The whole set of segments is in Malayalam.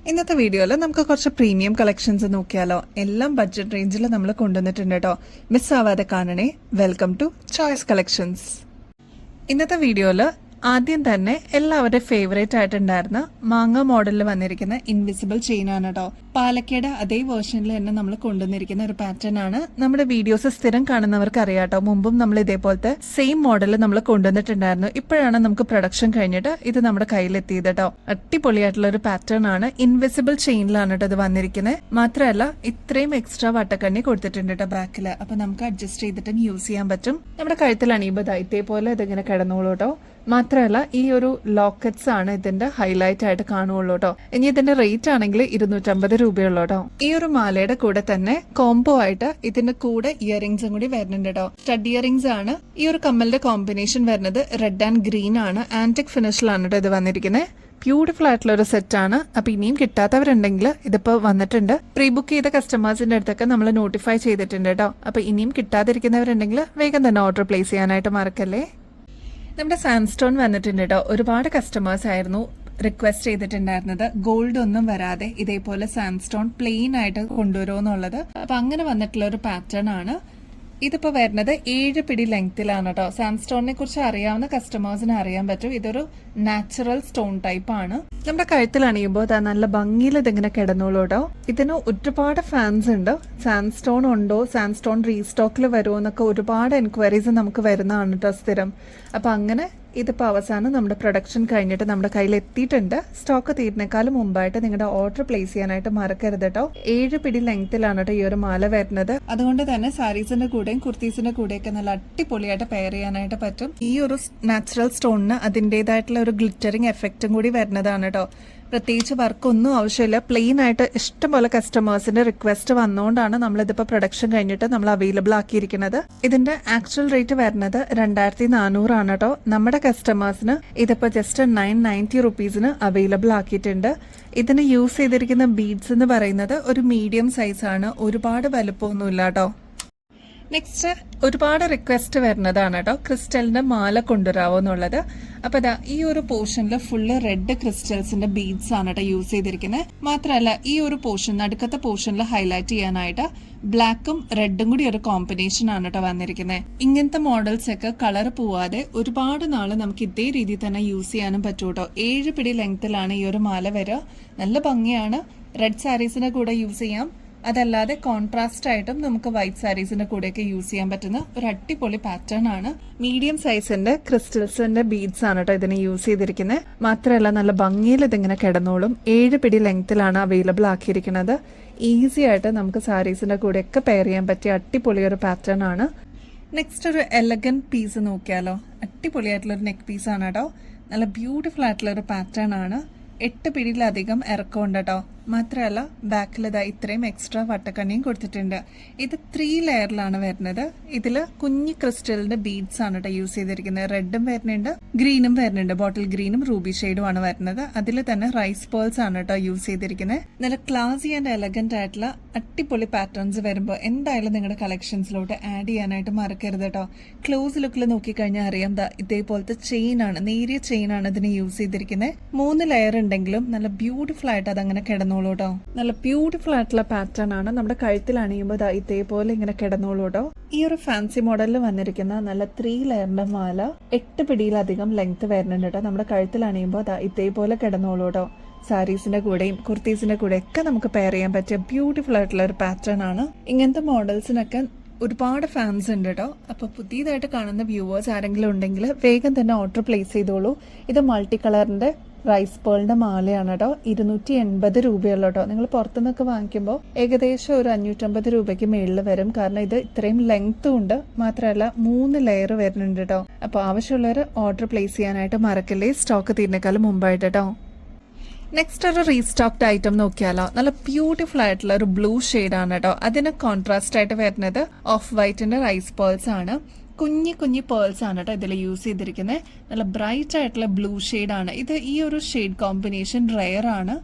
ഇന്നത്തെ വീഡിയോയിൽ നമുക്ക് കുറച്ച് പ്രീമിയം കളക്ഷൻസ് നോക്കിയാലോ. എല്ലാം ബഡ്ജറ്റ് റേഞ്ചിൽ നമ്മൾ കൊണ്ടുവന്നിട്ടുണ്ട് കേട്ടോ. മിസ്സാവാതെ കാണണേ. Welcome to choice collections. ഇന്നത്തെ വീഡിയോയിൽ ആദ്യം തന്നെ എല്ലാവരുടെ ഫേവറേറ്റ് ആയിട്ടുണ്ടായിരുന്ന മാങ്ങ മോഡലിൽ വന്നിരിക്കുന്ന ഇൻവിസിബിൾ ചെയിൻ ആണ് കേട്ടോ. പാലക്കയുടെ അതേ വേർഷനിൽ തന്നെ നമ്മൾ കൊണ്ടുവന്നിരിക്കുന്ന ഒരു പാറ്റേൺ ആണ്. നമ്മുടെ വീഡിയോസ് സ്ഥിരം കാണുന്നവർക്ക് അറിയാട്ടോ, മുമ്പും നമ്മൾ ഇതേപോലത്തെ സെയിം മോഡൽ നമ്മൾ കൊണ്ടുവന്നിട്ടുണ്ടായിരുന്നു. ഇപ്പോഴാണ് നമുക്ക് പ്രൊഡക്ഷൻ കഴിഞ്ഞിട്ട് ഇത് നമ്മുടെ കയ്യിലെത്തിയത് കേട്ടോ. അടിപൊളിയായിട്ടുള്ള ഒരു പാറ്റേൺ ആണ്. ഇൻവിസിബിൾ ചെയിനിലാണ് കേട്ടോ ഇത് വന്നിരിക്കുന്നത്. മാത്രമല്ല ഇത്രയും എക്സ്ട്രാ വട്ടക്കണ്ണി കൊടുത്തിട്ടുണ്ട് കേട്ടോ ബാക്കിൽ. അപ്പൊ നമുക്ക് അഡ്ജസ്റ്റ് ചെയ്തിട്ട് യൂസ് ചെയ്യാൻ പറ്റും. നമ്മുടെ കഴുത്തിൽ അണിയുമ്പോൾ ഇതേപോലെ ഇതിങ്ങനെ കിടന്നോളൂ കേട്ടോ. മാത്രമല്ല ഈ ഒരു ലോക്കറ്റ്സ് ആണ് ഇതിന്റെ ഹൈലൈറ്റ് ആയിട്ട് കാണുള്ളൂ കേട്ടോ. ഇനി ഇതിന്റെ റേറ്റ് ആണെങ്കിൽ 250 രൂപയുള്ളൂ കേട്ടോ. ഈ ഒരു മാലയുടെ കൂടെ തന്നെ കോംബോ ആയിട്ട് ഇതിന്റെ കൂടെ ഇയറിംഗ്സും കൂടി വരുന്നുണ്ട് കേട്ടോ. സ്റ്റഡ് ഇയറിംഗ്സ് ആണ്. ഈ ഒരു കമ്മലിന്റെ കോമ്പിനേഷൻ വരുന്നത് റെഡ് ആൻഡ് ഗ്രീൻ ആണ്. ആന്റിക് ഫിനിഷിലാണ് കേട്ടോ ഇത് വന്നിരിക്കുന്നത്. ബ്യൂട്ടിഫുൾ ആയിട്ടുള്ള ഒരു സെറ്റ് ആണ്. അപ്പൊ ഇനിയും കിട്ടാത്തവരുണ്ടെങ്കിൽ ഇതിപ്പോ വന്നിട്ടുണ്ട്. പ്രീ ബുക്ക് ചെയ്ത കസ്റ്റമേഴ്സിന്റെ അടുത്തൊക്കെ നമ്മൾ നോട്ടിഫൈ ചെയ്തിട്ടുണ്ട് കേട്ടോ. അപ്പൊ ഇനിയും കിട്ടാതിരിക്കുന്നവരുണ്ടെങ്കിൽ വേഗം തന്നെ ഓർഡർ പ്ലേസ് ചെയ്യാനായിട്ട് മറക്കല്ലേ. നമ്മുടെ സാൻഡ്സ്റ്റോൺ വന്നിട്ടുണ്ട് കേട്ടോ. ഒരുപാട് കസ്റ്റമേഴ്സ് ആയിരുന്നു റിക്വസ്റ്റ് ചെയ്തിട്ടുണ്ടായിരുന്നത് ഗോൾഡ് ഒന്നും വരാതെ ഇതേപോലെ സാൻഡ്സ്റ്റോൺ പ്ലെയിൻ ആയിട്ട് കൊണ്ടുവരുമോ എന്നുള്ളത്. അപ്പൊ അങ്ങനെ വന്നിട്ടുള്ള ഒരു പാറ്റേൺ ആണ്. ഇതിപ്പോ വരുന്നത് 7 പിടി ലെങ്തിലാണ് കേട്ടോ. സാൻഡ്സ്റ്റോണിനെ കുറിച്ച് അറിയാവുന്ന കസ്റ്റമേഴ്സിന് അറിയാൻ പറ്റും. ഇതൊരു നാച്ചുറൽ സ്റ്റോൺ ടൈപ്പ് ആണ്. നമ്മുടെ കഴുത്തിൽ അണിയുമ്പോൾ നല്ല ഭംഗിയിൽ ഇതിങ്ങനെ കിടന്നോളൂ കേട്ടോ. ഇതിന് ഒരുപാട് ഫാൻസ് ഉണ്ട്. സാൻഡ്സ്റ്റോൺ ഉണ്ടോ, സാൻഡ്സ്റ്റോൺ റീസ്റ്റോക്കിൽ വരുമോ എന്നൊക്കെ ഒരുപാട് എൻക്വയറീസ് നമുക്ക് വരുന്നതാണ് കേട്ടോ സ്ഥിരം. അപ്പൊ അങ്ങനെ ഇതിപ്പോൾ അവസാനം നമ്മുടെ പ്രൊഡക്ഷൻ കഴിഞ്ഞിട്ട് നമ്മുടെ കയ്യിൽ എത്തിയിട്ടുണ്ട്. സ്റ്റോക്ക് തീരുന്നേക്കാളും മുമ്പായിട്ട് നിങ്ങളുടെ ഓർഡർ പ്ലേസ് ചെയ്യാനായിട്ട് മറക്കരുത് കേട്ടോ. 7 പിടി ലെങ്തിലാണ് കേട്ടോ ഈ ഒരു മാല വരുന്നത്. അതുകൊണ്ട് തന്നെ സാരീസിന്റെ കൂടെയും കുർത്തീസിന്റെ കൂടെയൊക്കെ നല്ല അടിപൊളിയായിട്ട് പെയർ ചെയ്യാനായിട്ട് പറ്റും. ഈ ഒരു നാച്ചുറൽ സ്റ്റോണിന് അതിൻ്റെതായിട്ടുള്ള ഒരു ഗ്ലിറ്ററിങ് എഫക്റ്റും കൂടി വരുന്നതാണ് കേട്ടോ. പ്രത്യേകിച്ച് വർക്കൊന്നും ആവശ്യമില്ല. പ്ലെയിൻ ആയിട്ട് ഇഷ്ടംപോലെ കസ്റ്റമേഴ്സിന്റെ റിക്വസ്റ്റ് വന്നുകൊണ്ടാണ് നമ്മളിതിപ്പോൾ പ്രൊഡക്ഷൻ കഴിഞ്ഞിട്ട് നമ്മൾ അവൈലബിൾ ആക്കിയിരിക്കുന്നത്. ഇതിന്റെ ആക്ച്വൽ റേറ്റ് വരുന്നത് 2400 ആണ് കേട്ടോ. നമ്മുടെ കസ്റ്റമേഴ്സിന് ഇതിപ്പോൾ ജസ്റ്റ് 990 റുപ്പീസിന് അവൈലബിൾ ആക്കിയിട്ടുണ്ട്. ഇതിന് യൂസ് ചെയ്തിരിക്കുന്ന ബീഡ്സ് എന്ന് പറയുന്നത് ഒരു മീഡിയം സൈസ് ആണ്. ഒരുപാട് വലുപ്പമൊന്നുമില്ല കേട്ടോ. നെക്സ്റ്റ് ഒരുപാട് റിക്വസ്റ്റ് വരുന്നതാണ് കേട്ടോ, ക്രിസ്റ്റലിന്റെ മാല കൊണ്ടുവരാവോ എന്നുള്ളത്. അപ്പൊ ഈ ഒരു പോർഷനിൽ ഫുള്ള് റെഡ് ക്രിസ്റ്റൽസിന്റെ ബീഡ്സ് ആണ് കേട്ടോ യൂസ് ചെയ്തിരിക്കുന്നത്. മാത്രമല്ല ഈ ഒരു പോർഷൻ, നടുക്കത്തെ പോർഷനിൽ ഹൈലൈറ്റ് ചെയ്യാനായിട്ട് ബ്ലാക്കും റെഡും കൂടി ഒരു കോമ്പിനേഷൻ ആണ് കേട്ടോ വന്നിരിക്കുന്നത്. ഇങ്ങനത്തെ മോഡൽസ് ഒക്കെ കളർ പോവാതെ ഒരുപാട് നാള് നമുക്ക് ഇതേ രീതിയിൽ തന്നെ യൂസ് ചെയ്യാനും പറ്റും കേട്ടോ. 7 പിടി ലെങ്തിലാണ് ഈ ഒരു മാല വരിക. നല്ല ഭംഗിയാണ്. റെഡ് സാരീസിന്റെ കൂടെ യൂസ് ചെയ്യാം. അതല്ലാതെ കോൺട്രാസ്റ്റ് ആയിട്ടും നമുക്ക് വൈറ്റ് സാരീസിന്റെ കൂടെയൊക്കെ യൂസ് ചെയ്യാൻ പറ്റുന്ന ഒരു അടിപൊളി പാറ്റേൺ ആണ്. മീഡിയം സൈസിന്റെ ക്രിസ്റ്റൽസിന്റെ ബീഡ്സ് ആണ് കേട്ടോ ഇതിന് യൂസ് ചെയ്തിരിക്കുന്നത്. മാത്രമല്ല നല്ല ഭംഗിയിൽ ഇതിങ്ങനെ കിടന്നോളും. 7 പിടി ലെങ്തിലാണ് അവൈലബിൾ ആക്കിയിരിക്കുന്നത്. ഈസി ആയിട്ട് നമുക്ക് സാരീസിന്റെ കൂടെയൊക്കെ പെയർ ചെയ്യാൻ പറ്റിയ അടിപൊളി ഒരു പാറ്റേൺ ആണ്. നെക്സ്റ്റ് ഒരു എലഗന്റ് പീസ് നോക്കിയാലോ. അടിപൊളിയായിട്ടുള്ള ഒരു നെക്ക് പീസ് ആണ് കേട്ടോ. നല്ല ബ്യൂട്ടിഫുൾ ആയിട്ടുള്ള ഒരു പാറ്റേൺ ആണ്. 8 പിടിയിലധികം ഇറക്കമുണ്ട് കേട്ടോ. മാത്രമല്ല ബാക്കിൽ ഇത്രയും എക്സ്ട്രാ വട്ടക്കണ്ണിയും കൊടുത്തിട്ടുണ്ട്. ഇത് 3 ലെയറിലാണ് വരുന്നത്. ഇതില് കുഞ്ഞി ക്രിസ്റ്റലിന്റെ ബീഡ്സ് ആണ് കേട്ടോ യൂസ് ചെയ്തിരിക്കുന്നത്. റെഡും വരുന്നുണ്ട്, ഗ്രീനും വരുന്നുണ്ട്. ബോട്ടിൽ ഗ്രീനും റൂബി ഷെയ്ഡും ആണ് വരുന്നത്. അതിൽ തന്നെ റൈസ് പേൾസ് ആണ് കേട്ടോ യൂസ് ചെയ്തിരിക്കുന്നത്. നല്ല ക്ലാസി ആൻഡ് എലഗന്റ് ആയിട്ടുള്ള അടിപൊളി പാറ്റേൺസ് വരുമ്പോൾ എന്തായാലും നിങ്ങളുടെ കളക്ഷൻസിലോട്ട് ആഡ് ചെയ്യാനായിട്ട് മറക്കരുത് കേട്ടോ. ക്ലോസ് ലുക്കിൽ നോക്കിക്കഴിഞ്ഞാൽ അറിയാം ഇതേപോലത്തെ ചെയിൻ ആണ്, നേരിയ ചെയിൻ ആണ് ഇതിന് യൂസ് ചെയ്തിരിക്കുന്നത്. 3 ലെയർ ഉണ്ടെങ്കിലും നല്ല ബ്യൂട്ടിഫുൾ ആയിട്ട് അതങ്ങനെ കിടന്നോളൂ കേട്ടോ. നല്ല ബ്യൂട്ടിഫുൾ ആയിട്ടുള്ള പാറ്റേൺ ആണ്. നമ്മുടെ കഴുത്തിൽ അണിയുമ്പോൾ ഇതേപോലെ ഇങ്ങനെ കിടന്നോളൂ കേട്ടോ. ഈ ഒരു ഫാൻസി മോഡലിൽ വന്നിരിക്കുന്ന നല്ല 3 ലെയറിന്റെ മാല 8 പിടിയിലധികം ലെങ്ത് വരുന്നുണ്ട് കേട്ടോ. നമ്മുടെ കഴുത്തിൽ അണിയുമ്പോൾ ഇതേപോലെ കിടന്നോളൂ കേട്ടോ. സാരീസിന്റെ കൂടെയും കുർത്തീസിന്റെ കൂടെ ഒക്കെ നമുക്ക് പെയർ ചെയ്യാൻ പറ്റിയ ബ്യൂട്ടിഫുൾ ആയിട്ടുള്ള ഒരു പാറ്റേൺ ആണ്. ഇങ്ങനത്തെ മോഡൽസിനൊക്കെ ഒരുപാട് ഫാൻസ് ഉണ്ട് കേട്ടോ. അപ്പൊ പുതിയതായിട്ട് കാണുന്ന വ്യൂവേഴ്സ് ആരെങ്കിലും ഉണ്ടെങ്കിൽ വേഗം തന്നെ ഓർഡർ പ്ലേസ് ചെയ്തോളൂ. ഇത് മൾട്ടി കളറിന്റെ റൈസ് പേളിന്റെ മാലയാണ് കേട്ടോ. 280 രൂപയുള്ളൂ കേട്ടോ. നിങ്ങൾ പുറത്തുനിന്നൊക്കെ വാങ്ങിക്കുമ്പോൾ ഏകദേശം ഒരു 550 രൂപയ്ക്ക് മേളിൽ വരും. കാരണം ഇത് ഇത്രയും ലെങ്ത്തും ഉണ്ട്. മാത്രമല്ല 3 ലെയർ വരുന്നുണ്ട് കേട്ടോ. അപ്പോൾ ആവശ്യമുള്ളവർ ഓർഡർ പ്ലേസ് ചെയ്യാനായിട്ട് മറക്കല്ലേ, സ്റ്റോക്ക് തീരുന്നേക്കാളും മുമ്പായിട്ട് കേട്ടോ. നെക്സ്റ്റ് ഒരു റീസ്റ്റോക്ഡ് ഐറ്റം നോക്കിയാലോ. നല്ല ബ്യൂട്ടിഫുൾ ആയിട്ടുള്ള ഒരു ബ്ലൂ ഷെയ്ഡാണ് കേട്ടോ. അതിന് കോൺട്രാസ്റ്റ് ആയിട്ട് വരുന്നത് ഓഫ് വൈറ്റിന്റെ റൈസ് പേൾസ് ആണ്. കുഞ്ഞി കുഞ്ഞി പേൾസ് ആണ് കേട്ടോ ഇതിൽ യൂസ് ചെയ്തിരിക്കുന്നത്. നല്ല ബ്രൈറ്റ് ആയിട്ടുള്ള ബ്ലൂ ഷെയ്ഡാണ് ഇത്. ഈ ഒരു ഷെയ്ഡ് കോമ്പിനേഷൻ റെയർ ആണ്.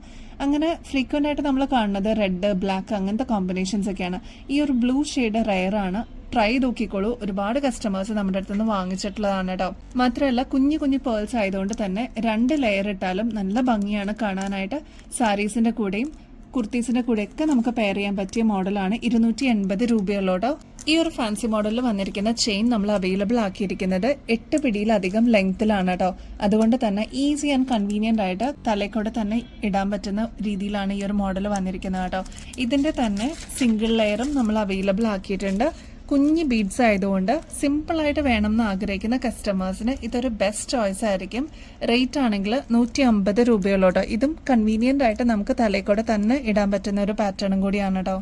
അങ്ങനെ ഫ്രീക്വന്റ് ആയിട്ട് നമ്മൾ കാണുന്നത് റെഡ്, ബ്ലാക്ക് അങ്ങനത്തെ കോമ്പിനേഷൻസ് ഒക്കെയാണ്. ഈ ഒരു ബ്ലൂ ഷെയ്ഡ് റെയർ ആണ്. ട്രൈ നോക്കിക്കോളൂ. ഒരുപാട് കസ്റ്റമേഴ്സ് നമ്മുടെ അടുത്ത് നിന്ന് വാങ്ങിച്ചിട്ടുള്ളതാണ് കേട്ടോ. മാത്രമല്ല കുഞ്ഞു കുഞ്ഞു പേൾസ് ആയതുകൊണ്ട് തന്നെ 2 ലെയർ ഇട്ടാലും നല്ല ഭംഗിയാണ് കാണാനായിട്ട്. സാരീസിന്റെ കൂടെയും കുർത്തീസിന്റെ കൂടെയൊക്കെ നമുക്ക് പെയർ ചെയ്യാൻ പറ്റിയ മോഡലാണ്. 280 രൂപയുള്ളൂട്ടോ. ഈ ഒരു ഫാൻസി മോഡലിൽ വന്നിരിക്കുന്ന ചെയിൻ നമ്മൾ അവൈലബിൾ ആക്കിയിരിക്കുന്നത് 8 പിടിയിലധികം ലെങ്ത്തിലാണ് കേട്ടോ. അതുകൊണ്ട് തന്നെ ഈസി ആൻഡ് കൺവീനിയന്റ് ആയിട്ട് തലയ്ക്കൂടെ തന്നെ ഇടാൻ പറ്റുന്ന രീതിയിലാണ് ഈ ഒരു മോഡൽ വന്നിരിക്കുന്നത് കേട്ടോ. ഇതിന്റെ തന്നെ സിംഗിൾ ലെയറും നമ്മൾ അവൈലബിൾ ആക്കിയിട്ടുണ്ട്. കുഞ്ഞ് ബീഡ്സ് ആയതുകൊണ്ട് സിമ്പിളായിട്ട് വേണമെന്ന് ആഗ്രഹിക്കുന്ന കസ്റ്റമേഴ്സിന് ഇതൊരു ബെസ്റ്റ് ചോയ്സ് ആയിരിക്കും. റേറ്റ് ആണെങ്കിൽ 150 രൂപയുള്ളൂട്ടോ. ഇതും കൺവീനിയന്റ് ആയിട്ട് നമുക്ക് തലയ്ക്കൂടെ തന്നെ ഇടാൻ പറ്റുന്ന ഒരു പാറ്റേണും കൂടിയാണ് കേട്ടോ.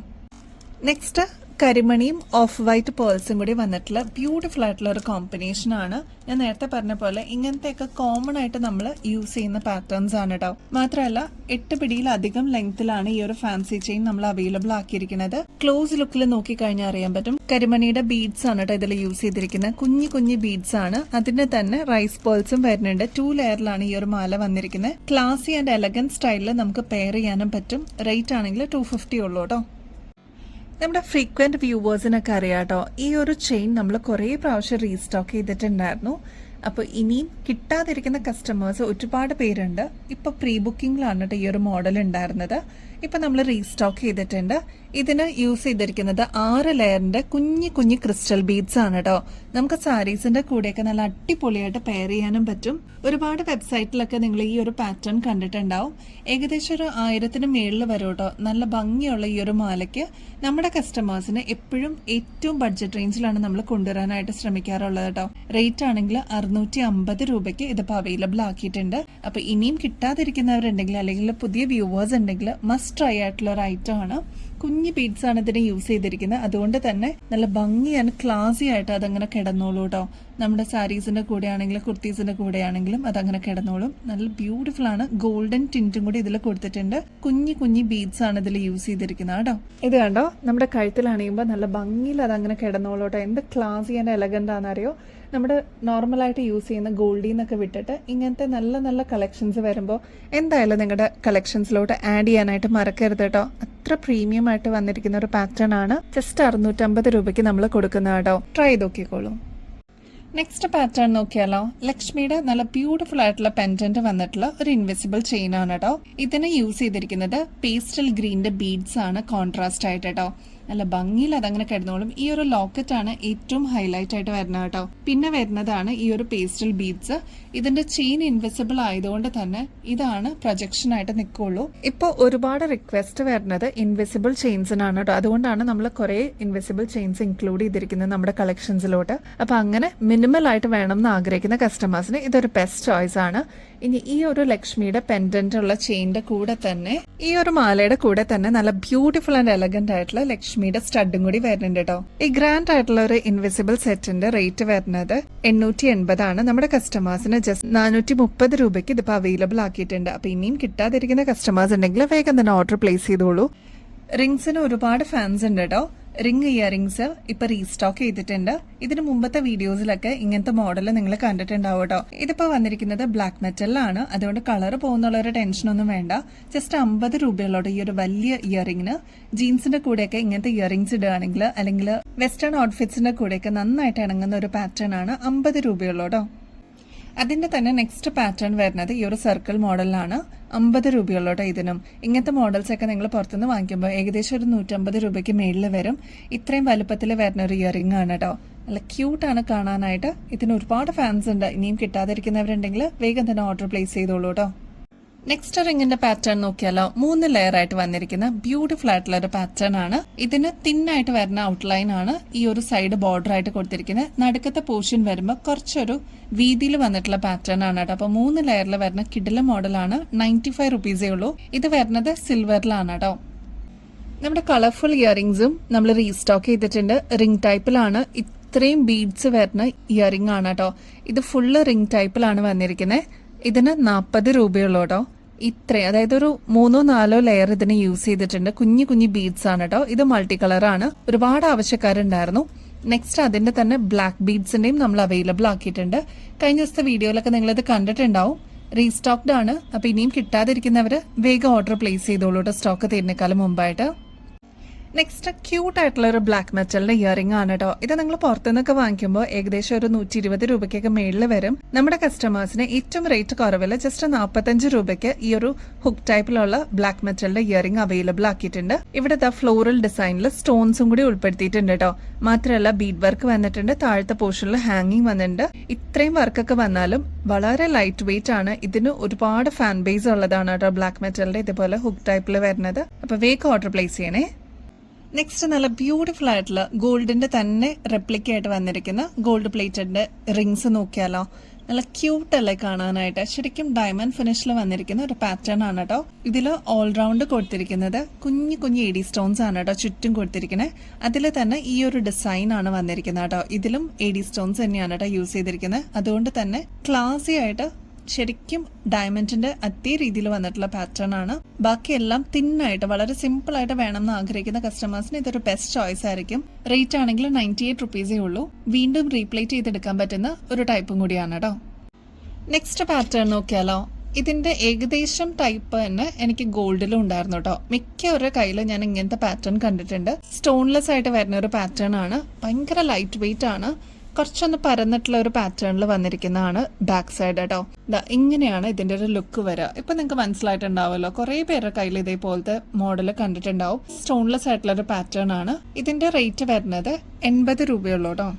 നെക്സ്റ്റ് കരിമണിയും ഓഫ് വൈറ്റ് പേൾസും കൂടി വന്നിട്ടുള്ള ബ്യൂട്ടിഫുൾ ആയിട്ടുള്ള ഒരു കോമ്പിനേഷൻ ആണ്. ഞാൻ നേരത്തെ പറഞ്ഞ പോലെ ഇങ്ങനത്തെയൊക്കെ കോമൺ ആയിട്ട് നമ്മൾ യൂസ് ചെയ്യുന്ന പാറ്റേൺസ് ആണ് കേട്ടോ. മാത്രമല്ല 8 പിടിയിലധികം ലെങ്ത്തിലാണ് ഈ ഒരു ഫാൻസി ചെയിൻ നമ്മൾ അവൈലബിൾ ആക്കിയിരിക്കുന്നത്. ക്ലോസ് ലുക്കിൽ നോക്കിക്കഴിഞ്ഞാൽ അറിയാൻ പറ്റും കരിമണിയുടെ ബീഡ്സ് ആണ് കേട്ടോ ഇതിൽ യൂസ് ചെയ്തിരിക്കുന്നത്. കുഞ്ഞു കുഞ്ഞു ബീഡ്സ് ആണ്. അതിന് തന്നെ റൈസ് പേൾസും വരുന്നുണ്ട്. 2 ലെയറിലാണ് ഈ ഒരു മാല വന്നിരിക്കുന്നത്. ക്ലാസി ആൻഡ് എലഗന്റ് സ്റ്റൈലിൽ നമുക്ക് പെയർ ചെയ്യാനും പറ്റും. റേറ്റ് ആണെങ്കിൽ 250 ഉള്ളൂ കേട്ടോ. നമ്മുടെ ഫ്രീക്വന്റ് വ്യൂവേഴ്സിനൊക്കെ അറിയാട്ടോ, ഈ ഒരു ചെയിൻ നമ്മൾ കുറേ പ്രാവശ്യം റീസ്റ്റോക്ക് ചെയ്തിട്ടുണ്ടായിരുന്നു. അപ്പോൾ ഇനിയും കിട്ടാതിരിക്കുന്ന കസ്റ്റമേഴ്സ് ഒരുപാട് പേരുണ്ട്. ഇപ്പോൾ പ്രീ ബുക്കിംഗിലാണ് കേട്ടോ ഈ ഒരു മോഡൽ ഉണ്ടായിരുന്നത്. ഇപ്പം നമ്മൾ റീസ്റ്റോക്ക് ചെയ്തിട്ടുണ്ട്. ഇതിന് യൂസ് ചെയ്തിരിക്കുന്നത് 6 ലെയറിന്റെ കുഞ്ഞു കുഞ്ഞു ക്രിസ്റ്റൽ ബീഡ്സ് ആണ് കേട്ടോ. നമുക്ക് സാരീസിന്റെ കൂടെയൊക്കെ നല്ല അടിപൊളിയായിട്ട് പെയർ ചെയ്യാനും പറ്റും. ഒരുപാട് വെബ്സൈറ്റിലൊക്കെ നിങ്ങൾ ഈ ഒരു പാറ്റേൺ കണ്ടിട്ടുണ്ടാവും. ഏകദേശം ഒരു 1000-ന് മേളിൽ വരും കേട്ടോ. നല്ല ഭംഗിയുള്ള ഈ ഒരു മാലയ്ക്ക് നമ്മുടെ കസ്റ്റമേഴ്സിന് എപ്പോഴും ഏറ്റവും ബഡ്ജറ്റ് റേഞ്ചിലാണ് നമ്മൾ കൊണ്ടുവരാനായിട്ട് ശ്രമിക്കാറുള്ളത് കേട്ടോ. റേറ്റ് ആണെങ്കിൽ 650 രൂപയ്ക്ക് ഇതിപ്പോൾ അവൈലബിൾ ആക്കിയിട്ടുണ്ട്. അപ്പൊ ഇനിയും കിട്ടാതിരിക്കുന്നവരുണ്ടെങ്കിൽ അല്ലെങ്കിൽ പുതിയ വ്യൂവേഴ്സ് ഉണ്ടെങ്കിൽ മസ്റ്റ് ട്രൈ ആയിട്ടുള്ള ഒരു ഐറ്റം ആണ്. കുഞ്ഞു ബീഡ്സ് ആണ് ഇതിന് യൂസ് ചെയ്തിരിക്കുന്നത്. അതുകൊണ്ട് തന്നെ നല്ല ഭംഗിയാണ്, ക്ലാസി ആയിട്ട് അതങ്ങനെ കിടന്നോളൂ കേട്ടോ. നമ്മുടെ സാരീസിന്റെ കൂടെ ആണെങ്കിലും കുർത്തീസിന്റെ കൂടെ ആണെങ്കിലും അതങ്ങനെ കിടന്നോളും. നല്ല ബ്യൂട്ടിഫുൾ ആണ്. ഗോൾഡൻ ടിന്റും കൂടി ഇതിൽ കൊടുത്തിട്ടുണ്ട്. കുഞ്ഞു കുഞ്ഞു ബീഡ്സ് ആണ് ഇതിൽ യൂസ് ചെയ്തിരിക്കുന്നത് കേട്ടോ. ഇത് കണ്ടോ, നമ്മുടെ കഴുത്തിലാണിയുമ്പോൾ നല്ല ഭംഗിയിൽ അതങ്ങനെ കിടന്നോളൂ കേട്ടോ. എന്ത് ക്ലാസി ആൻഡ് എലഗന്റ് ആണെന്നറിയോ. നമ്മുടെ നോർമലായിട്ട് യൂസ് ചെയ്യുന്ന ഗോൾഡിന്നൊക്കെ വിട്ടിട്ട് ഇങ്ങനത്തെ നല്ല നല്ല കളക്ഷൻസ് വരുമ്പോൾ എന്തായാലും നിങ്ങളുടെ കളക്ഷൻസിലോട്ട് ആഡ് ചെയ്യാനായിട്ട് മറക്കരുത് കേട്ടോ. അത്ര പ്രീമിയം ആയിട്ട് വന്നിരിക്കുന്ന ഒരു പാറ്റേൺ ആണ്. ജസ്റ്റ് 650 രൂപയ്ക്ക് നമ്മൾ കൊടുക്കുന്ന കേട്ടോ. ട്രൈ ചെയ്ത് നോക്കിക്കോളൂ. നെക്സ്റ്റ് പാറ്റേൺ നോക്കിയാലോ. ലക്ഷ്മിയുടെ നല്ല ബ്യൂട്ടിഫുൾ ആയിട്ടുള്ള പെൻഡന്റ് വന്നിട്ടുള്ള ഒരു ഇൻവിസിബിൾ ചെയിൻ ആണ് കേട്ടോ. ഇതിന് യൂസ് ചെയ്തിരിക്കുന്നത് പേസ്റ്റൽ ഗ്രീനിന്റെ ബീഡ്സ് ആണ് കോൺട്രാസ്റ്റ് ആയിട്ട് കേട്ടോ. നല്ല ഭംഗിയിൽ അതങ്ങനെ കിടന്നോളും. ഈ ഒരു ലോക്കറ്റ് ആണ് ഏറ്റവും ഹൈലൈറ്റ് ആയിട്ട് വരുന്നത് കേട്ടോ. പിന്നെ വരുന്നതാണ് ഈ ഒരു പേസ്റ്റൽ ബീഡ്സ്. ഇതിന്റെ ചെയിൻ ഇൻവിസിബിൾ ആയതുകൊണ്ട് തന്നെ ഇതാണ് പ്രൊജക്ഷൻ ആയിട്ട് നിൽക്കുള്ളൂ. ഇപ്പൊ ഒരുപാട് റിക്വസ്റ്റ് വരുന്നത് ഇൻവിസിബിൾ ചെയിൻസിനാണ് കേട്ടോ. അതുകൊണ്ടാണ് നമ്മൾ കുറെ ഇൻവിസിബിൾ ചെയിൻസ് ഇൻക്ലൂഡ് ചെയ്തിരിക്കുന്നത് നമ്മുടെ കളക്ഷൻസിലോട്ട്. അപ്പൊ അങ്ങനെ മിനിമൽ ആയിട്ട് വേണം എന്ന് ആഗ്രഹിക്കുന്ന കസ്റ്റമേഴ്സിന് ഇതൊരു ബെസ്റ്റ് ചോയ്സ് ആണ്. ഇനി ഈ ഒരു ലക്ഷ്മിയുടെ പെൻഡന്റ് ഉള്ള ചെയിന്റെ കൂടെ തന്നെ ഈ ഒരു മാലയുടെ കൂടെ തന്നെ നല്ല ബ്യൂട്ടിഫുൾ ആൻഡ് എലഗന്റ് ആയിട്ടുള്ള ലക്ഷ്മിയുടെ സ്റ്റഡും കൂടി വരുന്നുണ്ട് കേട്ടോ. ഈ ഗ്രാൻഡ് ആയിട്ടുള്ള ഒരു ഇൻവിസിബിൾ സെറ്റിന്റെ റേറ്റ് വരുന്നത് 880 ആണ്. നമ്മുടെ കസ്റ്റമേഴ്സിന് ജസ്റ്റ് 430 രൂപയ്ക്ക് ഇതിപ്പോ അവൈലബിൾ ആക്കിയിട്ടുണ്ട്. അപ്പൊ ഇനിയും കിട്ടാതിരിക്കുന്ന കസ്റ്റമേഴ്സ് ഉണ്ടെങ്കിൽ വേഗം തന്നെ ഓർഡർ പ്ലേസ് ചെയ്തോളൂ. റിംഗ്സിന് ഒരുപാട് ഫാൻസ് ഉണ്ട് കേട്ടോ. റിംഗ് ഇയറിംഗ്സ് ഇപ്പൊ റീസ്റ്റോക്ക് ചെയ്തിട്ടുണ്ട്. ഇതിന് മുമ്പത്തെ വീഡിയോസിലൊക്കെ ഇങ്ങനത്തെ മോഡൽ നിങ്ങൾ കണ്ടിട്ടുണ്ടാവും കേട്ടോ. ഇതിപ്പോ വന്നിരിക്കുന്നത് ബ്ലാക്ക് മെറ്റലിലാണ്. അതുകൊണ്ട് കളർ പോകുന്നുള്ള ഒരു ടെൻഷനൊന്നും വേണ്ട. ജസ്റ്റ് 50 രൂപയുള്ളൂ ഈ ഒരു വലിയ ഇയറിംഗിന്. ജീൻസിന്റെ കൂടെയൊക്കെ ഇങ്ങനത്തെ ഇയറിംഗ്സ് ഇടുകയാണെങ്കിൽ അല്ലെങ്കിൽ വെസ്റ്റേൺ ഔട്ട്ഫിറ്റ്സിന്റെ കൂടെയൊക്കെ നന്നായിട്ട് ഇണങ്ങുന്ന ഒരു പാറ്റേൺ ആണ്. 50 രൂപയുള്ളൂ കേട്ടോ. അതിന്റെ തന്നെ നെക്സ്റ്റ് പാറ്റേൺ വരുന്നത് ഈ ഒരു സർക്കിൾ മോഡലിലാണ്. 50 രൂപയുള്ളൂ കേട്ടോ ഇതിനും. ഇങ്ങനത്തെ മോഡൽസ് ഒക്കെ നിങ്ങൾ പുറത്തുനിന്ന് വാങ്ങിക്കുമ്പോൾ ഏകദേശം ഒരു 150 രൂപയ്ക്ക് മേളിൽ വരും. ഇത്രയും വലുപ്പത്തിൽ വരുന്ന ഒരു ഇയറിംഗ് ആണ് കേട്ടോ. നല്ല ക്യൂട്ടാണ് കാണാനായിട്ട്. ഇതിന് ഒരുപാട് ഫാൻസ് ഉണ്ട്. ഇനിയും കിട്ടാതിരിക്കുന്നവരുണ്ടെങ്കിൽ വേഗം തന്നെ ഓർഡർ പ്ലേസ് ചെയ്തോളൂ കേട്ടോ. നെക്സ്റ്റ് റിംഗിന്റെ പാറ്റേൺ നോക്കിയാലോ. 3 ലെയർ ആയിട്ട് വന്നിരിക്കുന്ന ബ്യൂട്ടിഫുൾ ആയിട്ടുള്ള ഒരു പാറ്റേൺ ആണ്. ഇതിന് തിന്നായിട്ട് വരുന്ന ഔട്ട്ലൈൻ ആണ് ഈ ഒരു സൈഡ് ബോർഡർ ആയിട്ട് കൊടുത്തിരിക്കുന്നത്. നടുക്കത്തെ പോർഷൻ വരുമ്പോൾ കുറച്ചൊരു വീതിയിൽ വന്നിട്ടുള്ള പാറ്റേൺ ആണ് കേട്ടോ. അപ്പൊ 3 ലെയറിൽ വരുന്ന കിഡിലെ മോഡലാണ്. 95 റുപ്പീസേ ഉള്ളൂ. ഇത് വരുന്നത് സിൽവറിലാണ് കേട്ടോ. നമ്മുടെ കളർഫുൾ ഇയറിംഗ്സും നമ്മൾ റീസ്റ്റോക്ക് ചെയ്തിട്ടുണ്ട്. റിംഗ് ടൈപ്പിലാണ്. ഇത്രയും ബീഡ്സ് വരുന്ന ഇയറിംഗ് ആണ് കേട്ടോ. ഇത് ഫുള്ള് റിംഗ് ടൈപ്പിലാണ് വന്നിരിക്കുന്നത്. ഇതിന് 40 രൂപയുള്ളൂ കേട്ടോ. ഇത്രയും, അതായത് ഒരു 3-4 ലെയർ ഇതിന് യൂസ് ചെയ്തിട്ടുണ്ട്. കുഞ്ഞു കുഞ്ഞു ബീഡ്സ് ആണ് കേട്ടോ. ഇത് മൾട്ടി കളറാണ്. ഒരുപാട് ആവശ്യക്കാരുണ്ടായിരുന്നു. നെക്സ്റ്റ് അതിന്റെ തന്നെ ബ്ലാക്ക് ബീഡ്സിന്റെയും നമ്മൾ അവൈലബിൾ ആക്കിയിട്ടുണ്ട്. കഴിഞ്ഞ ദിവസത്തെ വീഡിയോയിലൊക്കെ നിങ്ങളിത് കണ്ടിട്ടുണ്ടാവും. റീസ്റ്റോക്ഡ് ആണ്. അപ്പൊ ഇനിയും കിട്ടാതിരിക്കുന്നവര് വേഗം ഓർഡർ പ്ലേസ് ചെയ്തോളൂ കേട്ടോ, സ്റ്റോക്ക് തീരുന്നേക്കാളും മുമ്പായിട്ട്. നെക്സ്റ്റ് ക്യൂട്ട് ആയിട്ടുള്ള ഒരു ബ്ലാക്ക് മെറ്റലിന്റെ ഇയറിംഗ് ആണ് കേട്ടോ. ഇത് നിങ്ങൾ പുറത്തുനിന്നൊക്കെ വാങ്ങിക്കുമ്പോൾ ഏകദേശം ഒരു 120 രൂപയ്ക്കൊക്കെ മേളിൽ വരും. നമ്മുടെ കസ്റ്റമേഴ്സിന് ഏറ്റവും റേറ്റ് കുറവില്ല ജസ്റ്റ് 45 രൂപയ്ക്ക് ഈ ഒരു ഹുക്ക് ടൈപ്പിലുള്ള ബ്ലാക്ക് മെറ്റലിന്റെ ഇയറിംഗ് അവൈലബിൾ ആക്കിയിട്ടുണ്ട്. ഇവിടെ ഫ്ലോറൽ ഡിസൈനിൽ സ്റ്റോൺസും കൂടി ഉൾപ്പെടുത്തിയിട്ടുണ്ട് കേട്ടോ. മാത്രമല്ല ബീഡ് വർക്ക് വന്നിട്ടുണ്ട്, താഴത്തെ പോർഷനിൽ ഹാങ്ങിങ് വന്നിട്ടുണ്ട്. ഇത്രയും വർക്കൊക്കെ വന്നാലും വളരെ ലൈറ്റ് വെയിറ്റ് ആണ്. ഇതിന് ഒരുപാട് ഫാൻ ബേസ് ഉള്ളതാണ് കേട്ടോ ബ്ലാക്ക് മെറ്റലിന്റെ ഇതുപോലെ ഹുക്ക് ടൈപ്പിൽ വരുന്നത്. അപ്പൊ വേഗം ഓർഡർ പ്ലേസ് ചെയ്യണേ. നെക്സ്റ്റ് നല്ല ബ്യൂട്ടിഫുൾ ആയിട്ടുള്ള ഗോൾഡിന്റെ തന്നെ റെപ്ലിക്ക ആയിട്ട് വന്നിരിക്കുന്ന ഗോൾഡ് പ്ലേറ്റഡിന്റെ റിങ്സ് നോക്കിയാലോ. നല്ല ക്യൂട്ട് അല്ലേ കാണാനായിട്ട്. ശരിക്കും ഡയമണ്ട് ഫിനിഷിൽ വന്നിരിക്കുന്ന ഒരു പാറ്റേൺ ആണ് കേട്ടോ. ഇതിൽ ഓൾറൗണ്ട് കൊടുത്തിരിക്കുന്നത് കുഞ്ഞു കുഞ്ഞു എഡി സ്റ്റോൺസ് ആണ് കേട്ടോ ചുറ്റും കൊടുത്തിരിക്കുന്നത്. അതിൽ തന്നെ ഈ ഒരു ഡിസൈൻ ആണ് വന്നിരിക്കുന്നത് കേട്ടോ. ഇതിലും എഡി സ്റ്റോൺസ് തന്നെയാണ് കേട്ടോ യൂസ് ചെയ്തിരിക്കുന്നത്. അതുകൊണ്ട് തന്നെ ക്ലാസി ആയിട്ട് ശരിക്കും ഡയമണ്ടിന്റെ അതേ രീതിയിൽ വന്നിട്ടുള്ള പാറ്റേൺ ആണ്. ബാക്കിയെല്ലാം തിന്നായിട്ട് വളരെ സിമ്പിൾ ആയിട്ട് വേണമെന്ന് ആഗ്രഹിക്കുന്ന കസ്റ്റമേഴ്സിന് ഇതൊരു ബെസ്റ്റ് ചോയ്സ് ആയിരിക്കും. റേറ്റ് ആണെങ്കിൽ 98 റുപ്പീസേ ഉള്ളൂ. വീണ്ടും റീപ്ലേറ്റ് ചെയ്തെടുക്കാൻ പറ്റുന്ന ഒരു ടൈപ്പും കൂടിയാണ് കേട്ടോ. നെക്സ്റ്റ് പാറ്റേൺ നോക്കിയാലോ. ഇതിന്റെ ഏകദേശം ടൈപ്പ് തന്നെ എനിക്ക് ഗോൾഡിലും ഉണ്ടായിരുന്നു കേട്ടോ. മിക്കവരുടെ കയ്യിൽ ഞാൻ ഇങ്ങനത്തെ പാറ്റേൺ കണ്ടിട്ടുണ്ട്. സ്റ്റോൺലെസ് ആയിട്ട് വരുന്ന ഒരു പാറ്റേൺ ആണ്. ഭയങ്കര ലൈറ്റ് വെയിറ്റ് ആണ്. കുറച്ചൊന്ന് പരന്നിട്ടുള്ള ഒരു പാറ്റേണിൽ വന്നിരിക്കുന്നതാണ് ബാക്ക് സൈഡ് കേട്ടോ. ഇങ്ങനെയാണ് ഇതിന്റെ ഒരു ലുക്ക് വരിക. ഇപ്പൊ നിങ്ങൾക്ക് മനസ്സിലായിട്ടുണ്ടാവുമല്ലോ, കുറെ പേരുടെ കയ്യിൽ ഇതേപോലത്തെ മോഡൽ കണ്ടിട്ടുണ്ടാവും. സ്റ്റോൺലെസ് ആയിട്ടുള്ള ഒരു പാറ്റേൺ ആണ്. ഇതിന്റെ റേറ്റ് വരുന്നത് 80 രൂപയുള്ളൂ കേട്ടോ.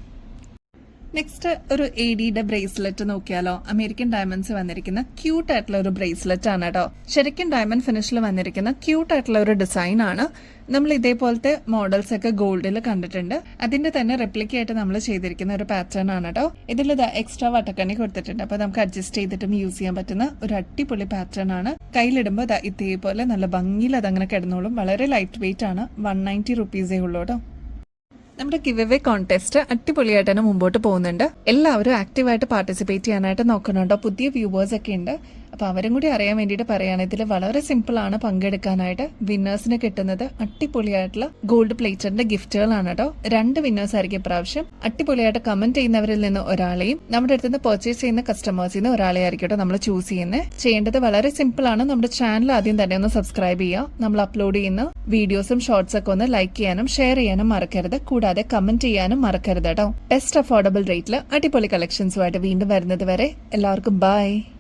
നെക്സ്റ്റ് ഒരു ADയുടെ ബ്രേസ്ലെറ്റ് നോക്കിയാലോ. അമേരിക്കൻ ഡയമണ്ട്സ് വന്നിരിക്കുന്ന ക്യൂട്ട് ആയിട്ടുള്ള ഒരു ബ്രേസ്ലെറ്റ് ആണ് കേട്ടോ. ശരിക്കും ഡയമണ്ട് ഫിനിഷിൽ വന്നിരിക്കുന്ന ക്യൂട്ട് ആയിട്ടുള്ള ഒരു ഡിസൈൻ ആണ്. നമ്മൾ ഇതേപോലത്തെ മോഡൽസ് ഒക്കെ ഗോൾഡിൽ കണ്ടിട്ടുണ്ട്. അതിന്റെ തന്നെ റെപ്ലിക്ക ആയിട്ട് നമ്മൾ ചെയ്തിരിക്കുന്ന ഒരു പാറ്റേൺ ആണ് കേട്ടോ. ഇതിൽ എക്സ്ട്രാ വട്ടക്കണ്ണി കൊടുത്തിട്ടുണ്ട്. അപ്പൊ നമുക്ക് അഡ്ജസ്റ്റ് ചെയ്തിട്ടും യൂസ് ചെയ്യാൻ പറ്റുന്ന ഒരു അടിപൊളി പാറ്റേൺ ആണ്. കയ്യിലിടുമ്പോൾ ഇതേപോലെ നല്ല ഭംഗിയിൽ അതങ്ങനെ കിടന്നോളും. വളരെ ലൈറ്റ് വെയിറ്റ് ആണ്. 190 റുപ്പീസേ ഉള്ളൂ കേട്ടോ. നമ്മുടെ ഗിവ് അവേ കോൺടെസ്റ്റ് അടിപൊളിയായിട്ട് തന്നെ മുമ്പോട്ട് പോകുന്നുണ്ട്. എല്ലാവരും ആക്റ്റീവായിട്ട് പാർട്ടിസിപ്പേറ്റ് ചെയ്യാനായിട്ട് നോക്കുന്നുണ്ടോ. പുതിയ വ്യൂവേഴ്സ് ഒക്കെ ഉണ്ട്. അപ്പൊ അവരും കൂടി അറിയാൻ വേണ്ടിയിട്ട് പറയാണ്. ഇതിൽ വളരെ സിമ്പിൾ ആണ് പങ്കെടുക്കാനായിട്ട്. വിന്നേഴ്സിന് കിട്ടുന്നത് അടിപൊളിയായിട്ടുള്ള ഗോൾഡ് പ്ലേറ്ററിന്റെ ഗിഫ്റ്റുകളാണ് കേട്ടോ. 2 വിന്നേഴ്സ് ആയിരിക്കും ഇപ്രാവശ്യം. അടിപൊളിയായിട്ട് കമന്റ് ചെയ്യുന്നവരിൽ നിന്ന് ഒരാളെയും നമ്മുടെ അടുത്ത് നിന്ന് പർച്ചേസ് ചെയ്യുന്ന കസ്റ്റമേഴ്സിൽ നിന്ന് ഒരാളെ ആയിരിക്കും കേട്ടോ നമ്മൾ ചൂസ് ചെയ്യുന്നത്. ചെയ്യേണ്ടത് വളരെ സിമ്പിൾ ആണ്. നമ്മുടെ ചാനൽ ആദ്യം തന്നെ ഒന്ന് സബ്സ്ക്രൈബ് ചെയ്യുക. നമ്മൾ അപ്ലോഡ് ചെയ്യുന്ന വീഡിയോസും ഷോർട്സ് ഒക്കെ ഒന്ന് ലൈക്ക് ചെയ്യാനും ഷെയർ ചെയ്യാനും മറക്കരുത്. കൂടാതെ കമന്റ് ചെയ്യാനും മറക്കരുത് കേട്ടോ. ബെസ്റ്റ് അഫോർഡബിൾ റേറ്റിൽ അടിപൊളി കളക്ഷൻസുമായിട്ട് വീണ്ടും വരുന്നത് വരെ എല്ലാവർക്കും ബൈ.